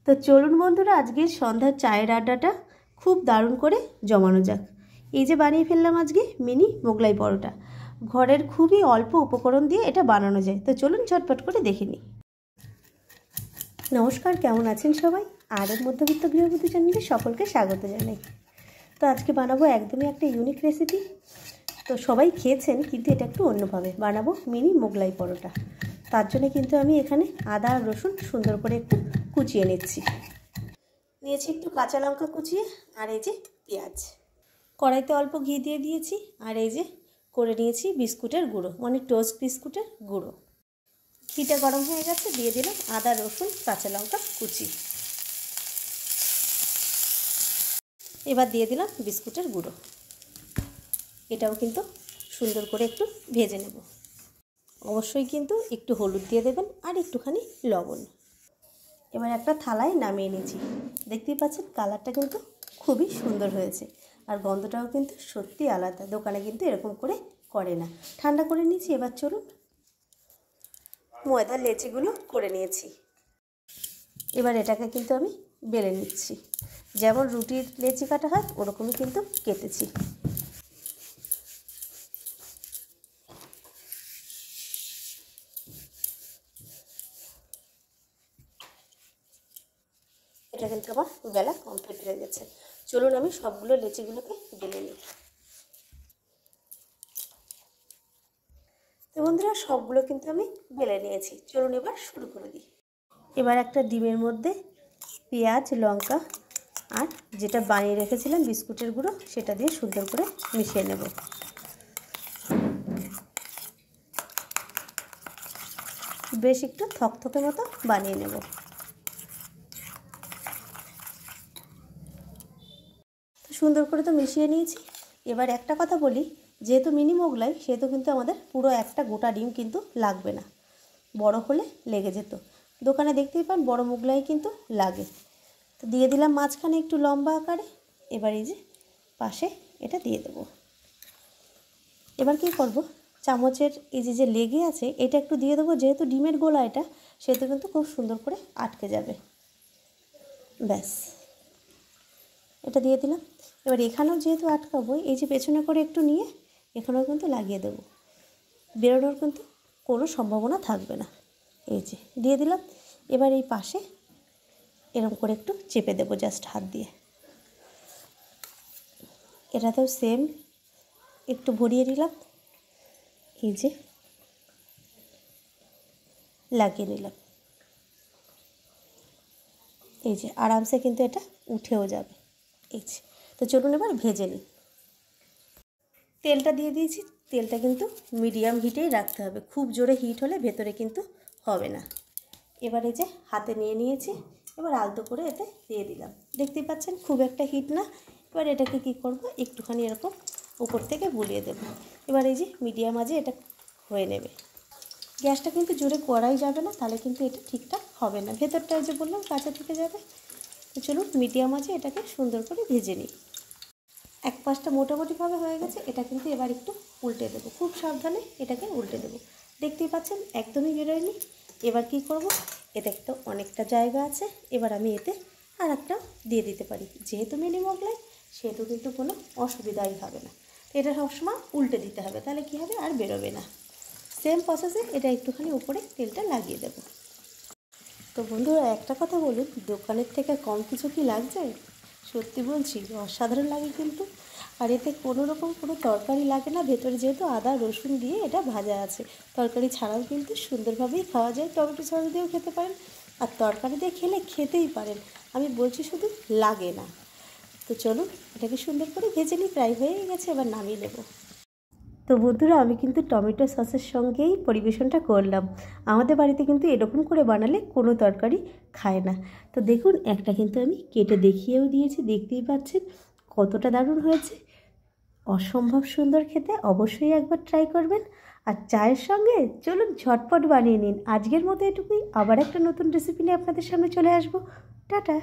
তো চলুন বন্ধুরা, আজকে সন্ধ্যার চায়ের আড্ডাটা খুব দারুণ করে জমানো যাক। এই যে বানিয়ে ফেললাম আজকে মিনি মোগলাই পরোটা। ঘরের খুবই অল্প উপকরণ দিয়ে এটা বানানো যায়। তো চলুন ঝটপট করে দেখে নিই। নমস্কার, কেমন আছেন সবাই? আর মধ্যবিত্ত গৃহবধূ চ্যানেলে সকলকে স্বাগত জানাই। তো আজকে বানাবো একদমই একটা ইউনিক রেসিপি। তো সবাই খেয়েছেন, কিন্তু এটা একটু অন্যভাবে বানাবো মিনি মোগলাই পরোটা। তার জন্য কিন্তু আমি এখানে আদা আর রসুন সুন্দর করে একটু কুচিয়ে নিচ্ছি। নিয়েছি একটু কাঁচা লঙ্কা কুচিয়ে, আর এই যে পেঁয়াজ। কড়াইতে অল্প ঘি দিয়ে দিয়েছি, আর এই যে করে নিয়েছি বিস্কুটের গুঁড়ো, মানে টোস্ট বিস্কুটের গুঁড়ো। ঘিটা গরম হয়ে গেছে, দিয়ে দিলাম আদা রসুন কাঁচা লঙ্কা কুচি। এবার দিয়ে দিলাম বিস্কুটের গুঁড়ো। এটাও কিন্তু সুন্দর করে একটু ভেজে নেব। অবশ্যই কিন্তু একটু হলুদ দিয়ে দেবেন আর একটুখানি লবণ। এবার একটা থালায় নামিয়ে নিয়েছি। দেখতেই পাচ্ছেন কালারটা কিন্তু খুবই সুন্দর হয়েছে, আর গন্ধটাও কিন্তু সত্যি আলাদা। দোকানে কিন্তু এরকম করে করে না। ঠান্ডা করে নিয়েছি। এবার চলুন ময়দার লেচিগুলো করে নিয়েছি। এবার এটাকে কিন্তু আমি বেলে নিচ্ছি। যেমন রুটির লেচি কাটা হয় ওরকমই কিন্তু কেটেছি। এটা কিন্তু আমার বেলা কমপ্লিট হয়ে গেছে। চলুন আমি সবগুলো লেচিগুলোকে বেলে নিই। তো বন্ধুরা, সবগুলো কিন্তু আমি বেলে নিয়েছি। চলুন এবার শুরু করে দিই। এবার একটা ডিমের মধ্যে পেঁয়াজ লঙ্কা আর যেটা বানিয়ে রেখেছিলাম বিস্কুটের গুঁড়ো, সেটা দিয়ে সুন্দর করে মিশিয়ে নেব। বেশ একটু থকথকে মতো বানিয়ে নেব। সুন্দর করে তো মিশিয়ে নিয়েছি। এবার একটা কথা বলি, যেহেতু মিনি মোগলাই সেহেতু কিন্তু আমাদের পুরো একটা গোটা ডিম কিন্তু লাগবে না। বড় হলে লেগে যেত। দোকানে দেখতেই পান বড় মোগলাই কিন্তু লাগে। তো দিয়ে দিলাম মাঝখানে একটু লম্বা আকারে। এবার এই যে পাশে এটা দিয়ে দেব। এবার কি করব, চামচের এই যে লেগে আছে এটা একটু দিয়ে দেবো। যেহেতু ডিমের গোলা এটা, সেহেতু কিন্তু খুব সুন্দর করে আটকে যাবে। ব্যাস, এটা দিয়ে দিলাম। এবার এখানেও যেহেতু আটকাবো, এই যে পেছনে করে একটু নিয়ে এখানেও কিন্তু লাগিয়ে দেবো। বেরোনোর কিন্তু কোনো সম্ভাবনা থাকবে না। এই যে দিয়ে দিলাম। এবার এই পাশে এরকম করে একটু চেপে দেবো জাস্ট হাত দিয়ে। এটাতেও সেম একটু ভরিয়ে নিলাম। এই যে লাগিয়ে নিলাম। এই যে আরামসে কিন্তু এটা উঠেও যাবে। এই যে, তো চলুন এবার ভেজে নিই। তেলটা দিয়ে দিয়েছি। তেলটা কিন্তু মিডিয়াম হিটেই রাখতে হবে। খুব জোরে হিট হলে ভেতরে কিন্তু হবে না। এবার এই যে হাতে নিয়ে নিয়েছি। এবার আলতো করে এতে দিয়ে দিলাম। দেখতেই পাচ্ছেন খুব একটা হিট না। এবার এটাকে কি করব, একটুখানি এরকম উপর থেকে বুলিয়ে দেব। এবার এই যে মিডিয়াম আঁচে এটা হয়ে নেবে। গ্যাসটা কিন্তু জোরে করাই যাবে না, তাহলে কিন্তু এটা ঠিকঠাক হবে না। ভেতরটা যে বললাম কাঁচা থেকে যাবে। তো চলুন মিডিয়াম আঁচে এটাকে সুন্দর করে ভেজে নিই। এক পাশটা মোটামুটিভাবে হয়ে গেছে। এটা কিন্তু এবার একটু উল্টে দেবো। খুব সাবধানে এটাকে উল্টে দেবো। দেখতেই পাচ্ছেন একদমই বেরোয়নি। এবার কি করব, এতে তো অনেকটা জায়গা আছে। এবার আমি এতে আর একটা দিয়ে দিতে পারি। যেহেতু মিনি মোগলাই সেহেতু কিন্তু কোনো অসুবিধাই হবে না। তো এটা সবসময় উল্টে দিতে হবে, তাহলে কী হবে, আর বেরোবে না। সেম প্রসেসে এটা একটুখানি উপরে তেলটা লাগিয়ে দেবো। তো বন্ধুরা, একটা কথা বলুন, দোকানের থেকে কম কিছু কি লাগছে? সত্যি বলছি, অসাধারণ লাগে কিন্তু। আর এতে কোনো রকম কোনো তরকারি লাগে না। ভেতরে যেহেতু আদা রসুন দিয়ে এটা ভাজা আছে, তরকারি ছাড়াও কিন্তু সুন্দরভাবেই খাওয়া যায়। টমেটো সস দিয়েও খেতে পারেন, আর তরকারি দিয়ে খেলে খেতেই পারেন। আমি বলছি শুধু লাগে না। তো চলুন এটাকে সুন্দর করে ভেজে নিই। প্রায় হয়েই গেছে, এবার নামিয়ে নেব। তো বন্ধুরা, আমি কিন্তু টমেটো সসের সঙ্গেই পরিবেশনটা করলাম। আমাদের বাড়িতে কিন্তু এরকম করে বানালে কোনো তরকারি খায় না। তো দেখুন, একটা কিন্তু আমি কেটে দেখিয়েও দিয়েছি। দেখতেই পাচ্ছেন কতটা দারুণ হয়েছে। অসম্ভব সুন্দর খেতে। অবশ্যই একবার ট্রাই করবেন। আর চায়ের সঙ্গে চলুন ঝটপট বানিয়ে নিন। আজকের মতো এটুকুই। আবার একটা নতুন রেসিপি নিয়ে আপনাদের সামনে চলে আসবো। টাটা।